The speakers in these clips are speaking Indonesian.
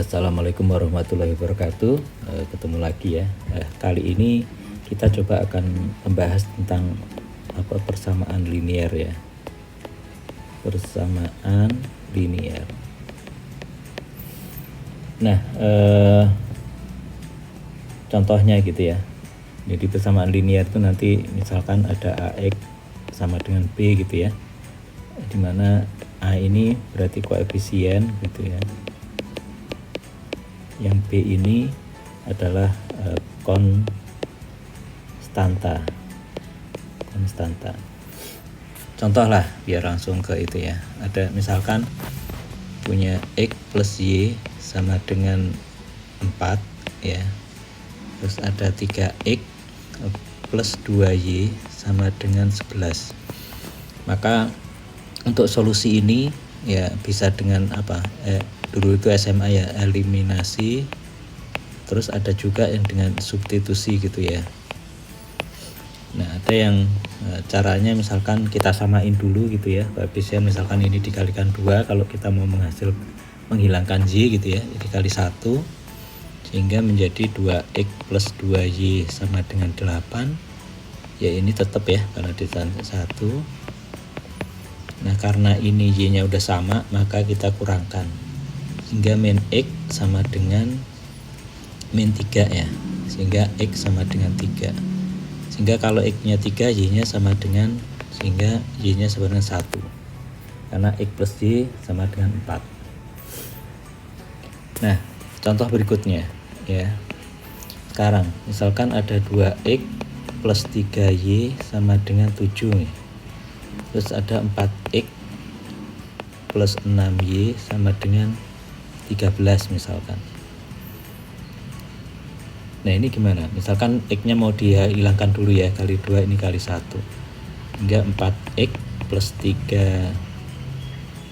Assalamualaikum warahmatullahi wabarakatuh. Ketemu lagi ya. Kali ini kita coba akan membahas tentang persamaan linier ya. Persamaan linier. Nah, contohnya gitu ya. Jadi persamaan linier itu nanti misalkan ada AX sama dengan B gitu ya. Dimana A ini berarti koefisien gitu ya. Yang B ini adalah konstanta. Contoh lah biar langsung ke itu ya. Ada misalkan punya X plus Y sama dengan 4 ya. Terus ada 3X plus 2Y sama dengan 11. Maka untuk solusi ini ya bisa dengan apa? Dulu itu SMA ya, eliminasi. Terus ada juga yang dengan substitusi gitu ya. Nah, ada yang caranya misalkan kita samain dulu gitu ya. Koefisien misalkan ini dikalikan 2, kalau kita mau menghilangkan Y gitu ya, dikali 1 sehingga menjadi 2X plus 2Y sama dengan 8. Ya ini tetap ya karena ditambah 1. Nah, karena ini Y-nya udah sama, maka kita kurangkan sehingga min X sama dengan min 3 ya, sehingga X sama dengan 3, sehingga kalau X nya 3 Y nya sama dengan, sehingga Y nya sama dengan 1 karena X plus Y sama dengan 4. Nah, contoh berikutnya ya. Sekarang misalkan ada 2X plus 3Y sama dengan 7 nih. Terus ada 4X plus 6Y sama dengan 13 misalkan. Nah, ini gimana? Misalkan X nya mau dihilangkan dulu ya, kali 2 ini kali 1, hingga 4X plus 3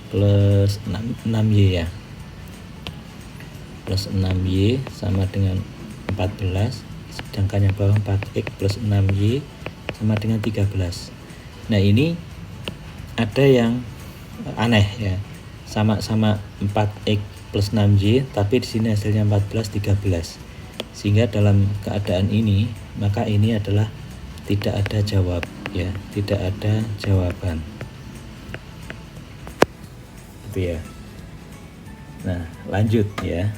plus 6Y ya, plus 6Y sama dengan 14, sedangkan yang bawah 4X plus 6Y sama dengan 13. Nah, ini ada yang aneh ya, sama-sama 4X plus 6Y, tapi di sini hasilnya 14, 13. Sehingga dalam keadaan ini, maka ini adalah tidak ada jawab ya, tidak ada jawaban. Itu ya. Nah, lanjut ya.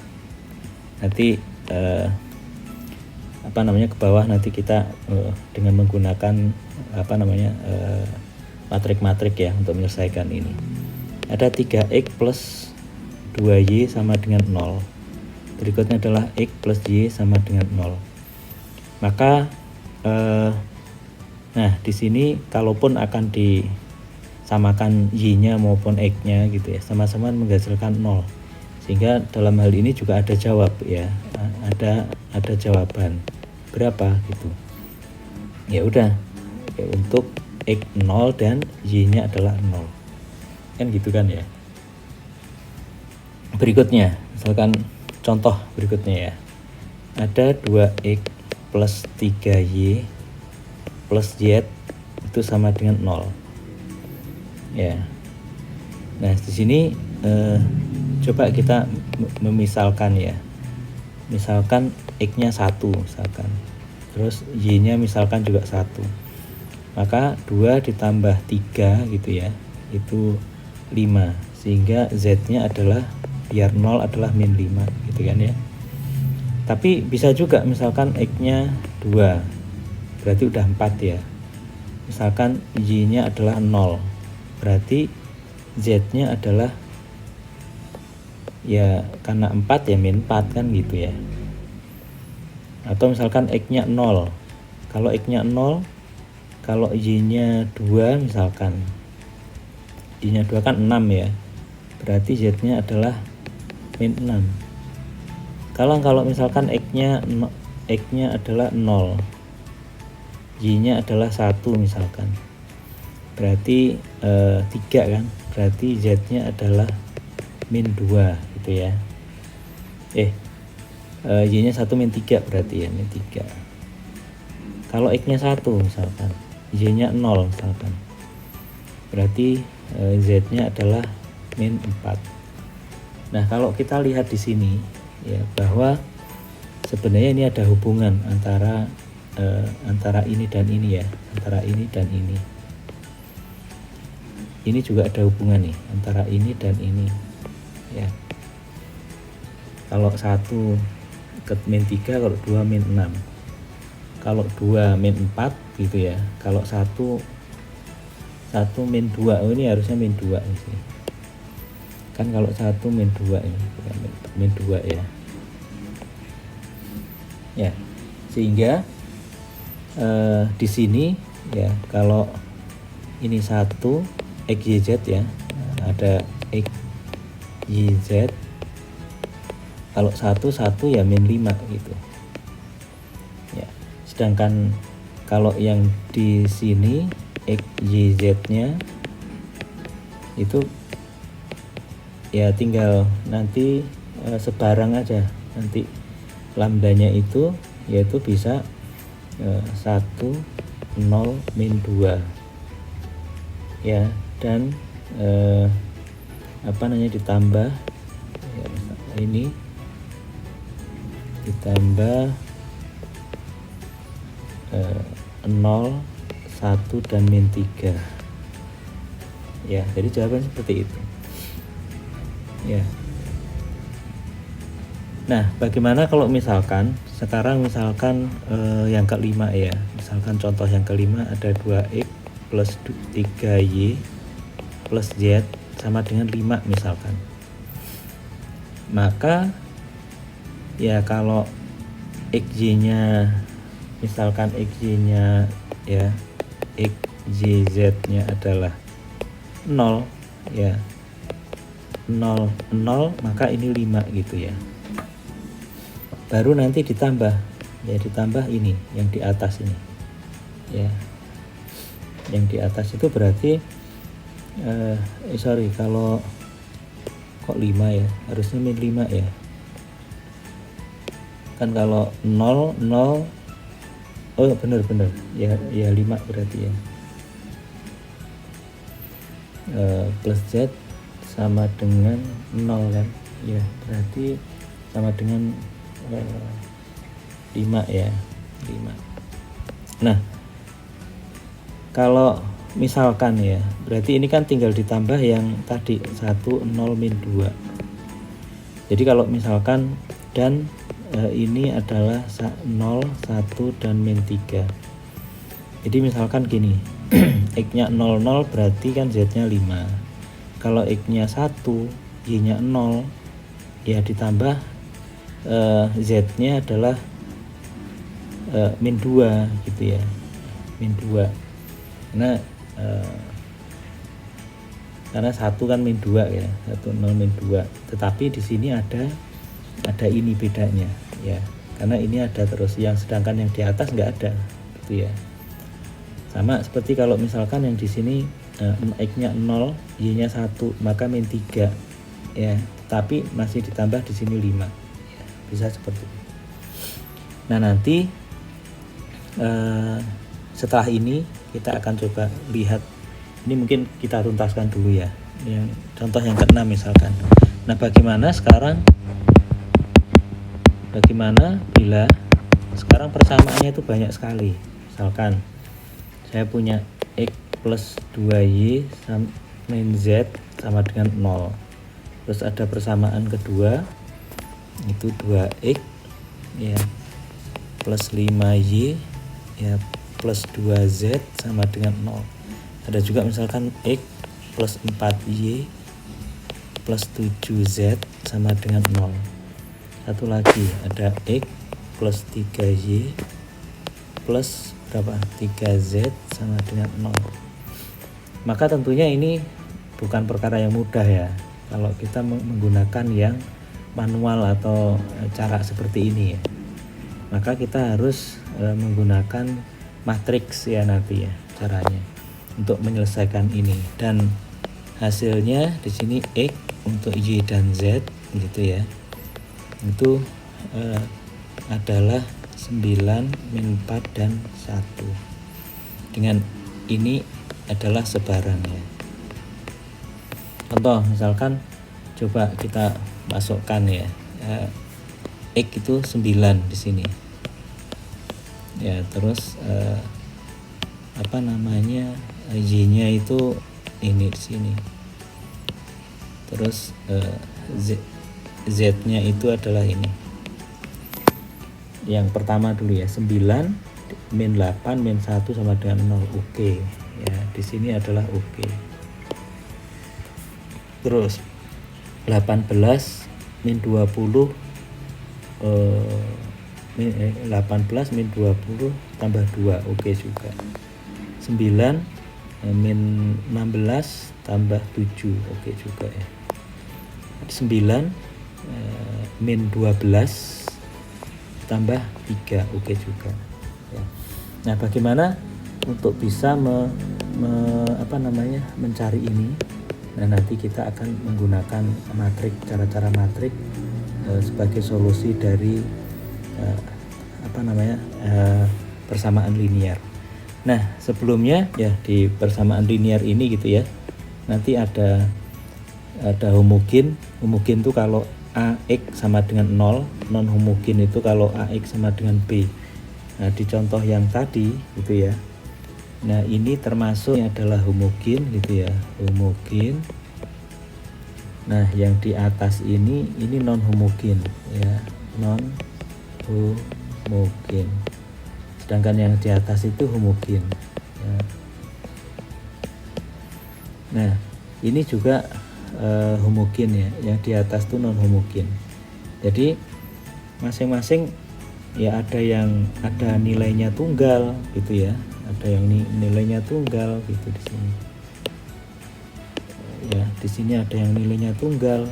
Nanti ke bawah nanti kita dengan menggunakan matrik-matrik ya untuk menyelesaikan ini. Ada 3X plus 2Y sama dengan 0. Berikutnya adalah X plus Y sama dengan 0. Maka nah di sini kalaupun akan disamakan Y-nya maupun X-nya gitu ya, sama-sama menghasilkan 0. Sehingga dalam hal ini juga ada jawab ya. Ada jawaban berapa gitu. Ya udah. Ya, untuk X 0 dan Y-nya adalah 0. Kan gitu kan ya. Berikutnya, misalkan contoh berikutnya ya. Ada 2X plus 3Y plus Y itu sama dengan 0. Ya. Nah, di sini coba kita memisalkan ya. Misalkan X-nya 1 misalkan. Terus Y-nya misalkan juga 1. Maka 2 ditambah 3 gitu ya, itu 5. Sehingga Z-nya adalah, biar 0 adalah min 5 gitu kan ya. Tapi bisa juga misalkan X-nya 2, berarti udah 4 ya. Misalkan Y-nya adalah 0, berarti Z-nya adalah ya karena 4 ya min 4 kan gitu ya. Atau misalkan X-nya 0. Kalau X-nya 0, kalau Y-nya 2 misalkan, Y-nya 2 kan 6 ya, berarti Z-nya adalah min 6. Kalau misalkan X-nya adalah 0, Y-nya adalah 1 misalkan, berarti 3 kan, berarti Z-nya adalah min 2 gitu ya. Y-nya 1 min 3 berarti ya, min 3. Kalau X-nya 1 misalkan, Y-nya 0 misalkan, berarti Z-nya adalah min 4. Nah, kalau kita lihat di sini ya bahwa sebenarnya ini ada hubungan antara ini dan ini ya, antara ini dan ini. Ini juga ada hubungan nih antara ini dan ini ya. Kalau 1 ke min 3, kalau 2 min 6, kalau 2 min 4 gitu ya. Kalau 1 min 2, oh ini harusnya min 2 ini kan, kalau 1 min 2 ini bukan min 2 ya, sehingga di sini ya, kalau ini 1 XYZ ya, ada XYZ, kalau 1 ya min 5 gitu ya. Sedangkan kalau yang di sini XYZ nya itu ya tinggal nanti sebarang aja, nanti lambdanya itu yaitu bisa 1, 0, min 2 ya, dan ditambah ya, ini ditambah 0, 1, dan min 3 ya. Jadi jawaban seperti itu ya. Nah, bagaimana kalau misalkan sekarang yang kelima ya, misalkan contoh yang kelima ada 2x plus 3y plus z sama dengan 5 misalkan. Maka ya kalau xy-nya misalkan xy-nya ya, xyz-nya adalah 0 ya, 0, 0, maka ini 5 gitu ya. Baru nanti ditambah ini yang di atas ini ya. Yang di atas itu berarti kalau kok 5 ya, harusnya min 5 ya kan. Kalau 0, 0, oh bener ya 5 berarti ya. Plus z sama dengan 0 kan ya, berarti sama dengan 5 ya, 5. Nah, kalau misalkan ya, berarti ini kan tinggal ditambah yang tadi 1, 0, min 2. Jadi kalau misalkan dan ini adalah 0, 1, dan min 3. Jadi misalkan gini, x-nya 0, 0 berarti kan z-nya 5. Kalau x-nya 1, y-nya 0 ya, ditambah z-nya adalah min 2 gitu ya, min 2. Karena 1 kan min 2 ya, 1, 0, min 2. Tetapi di sini ada ini bedanya ya, karena ini ada terus, sedangkan yang di atas nggak ada gitu ya. Sama seperti kalau misalkan yang di sini x-nya 0, y-nya 1, maka min 3 ya, tapi masih ditambah di sini 5 ya, bisa seperti itu. Nah, nanti setelah ini kita akan coba lihat, ini mungkin kita tuntaskan dulu ya, yang contoh yang ke-6 misalkan. Nah, bagaimana bila sekarang persamaannya itu banyak sekali. Misalkan saya punya x plus 2y min z sama dengan 0. Terus ada persamaan kedua, itu 2x ya plus 5y ya plus 2z sama dengan 0. Ada juga misalkan x plus 4y plus 7z sama dengan 0. Satu lagi ada x plus 3y plus berapa? 3z sama dengan 0. Maka tentunya ini bukan perkara yang mudah ya kalau kita menggunakan yang manual atau cara seperti ini ya. Maka kita harus menggunakan matriks ya nanti ya caranya untuk menyelesaikan ini, dan hasilnya di sini x untuk y dan z gitu ya, itu adalah 9, min 4, dan 1. Dengan ini adalah sebarang ya. Contoh misalkan coba kita masukkan ya, X itu 9 di sini ya. Terus apa namanya, Y-nya itu ini di sini. Terus Z-nya itu adalah ini. Yang pertama dulu ya, 9 min 8 min 1 sama dengan 0. Oke. Ya, di sini adalah oke. Terus 18 min 20 18 min 20 tambah 2. Oke juga. 9 min 16 tambah 7. Oke juga ya. 9 min 12 tambah 3. Oke juga ya. Nah, bagaimana untuk bisa mencari ini? Nah, nanti kita akan menggunakan matrik, cara-cara matrik sebagai solusi dari persamaan linear. Nah, sebelumnya ya di persamaan linear ini gitu ya, nanti ada homogen. Homogen itu kalau AX sama dengan 0, non homogen itu kalau AX sama dengan B. Nah, di contoh yang tadi gitu ya. Nah, ini termasuk ini adalah homogen gitu ya, homogen. Nah, yang di atas ini non homogen ya, non homogen. Sedangkan yang di atas itu homogen ya. Nah, ini juga homogen ya, yang di atas itu non homogen. Jadi masing-masing ya ada nilainya tunggal gitu ya, ada yang nilainya tunggal gitu di sini ya. Di sini ada yang nilainya tunggal,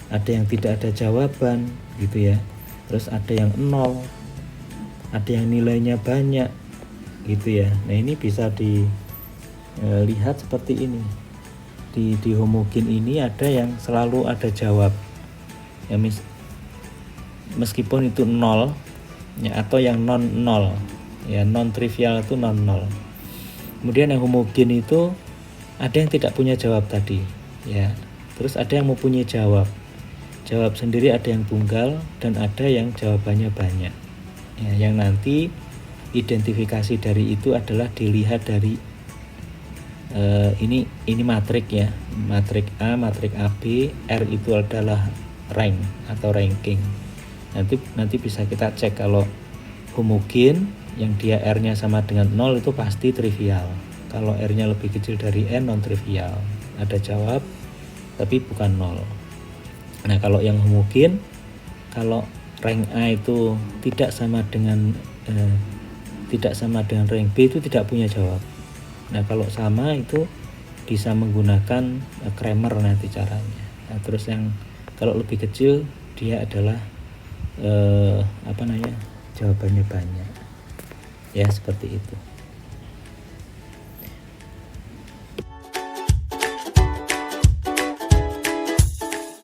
ada yang tidak ada jawaban gitu ya. Terus ada yang 0, ada yang nilainya banyak gitu ya. Nah, ini bisa dilihat seperti ini. Di homogen ini ada yang selalu ada jawab ya, meskipun itu 0 ya, atau yang non 0 ya, non trivial itu non 0. Kemudian yang homogen itu ada yang tidak punya jawab tadi ya. Terus ada yang mempunyai jawab sendiri, ada yang tunggal, dan ada yang jawabannya banyak ya. Yang nanti identifikasi dari itu adalah dilihat dari ini matrik ya, matrik A, matrik AB, R itu adalah rank atau ranking. Nanti bisa kita cek kalau homogen yang dia R-nya sama dengan 0 itu pasti trivial. Kalau R-nya lebih kecil dari N, non trivial, ada jawab tapi bukan 0. Nah, kalau yang homogen, kalau rank A itu tidak sama dengan rank B, itu tidak punya jawab. Nah, kalau sama itu bisa menggunakan Kramer nanti caranya. Nah, terus yang kalau lebih kecil dia adalah jawabannya banyak ya, seperti itu.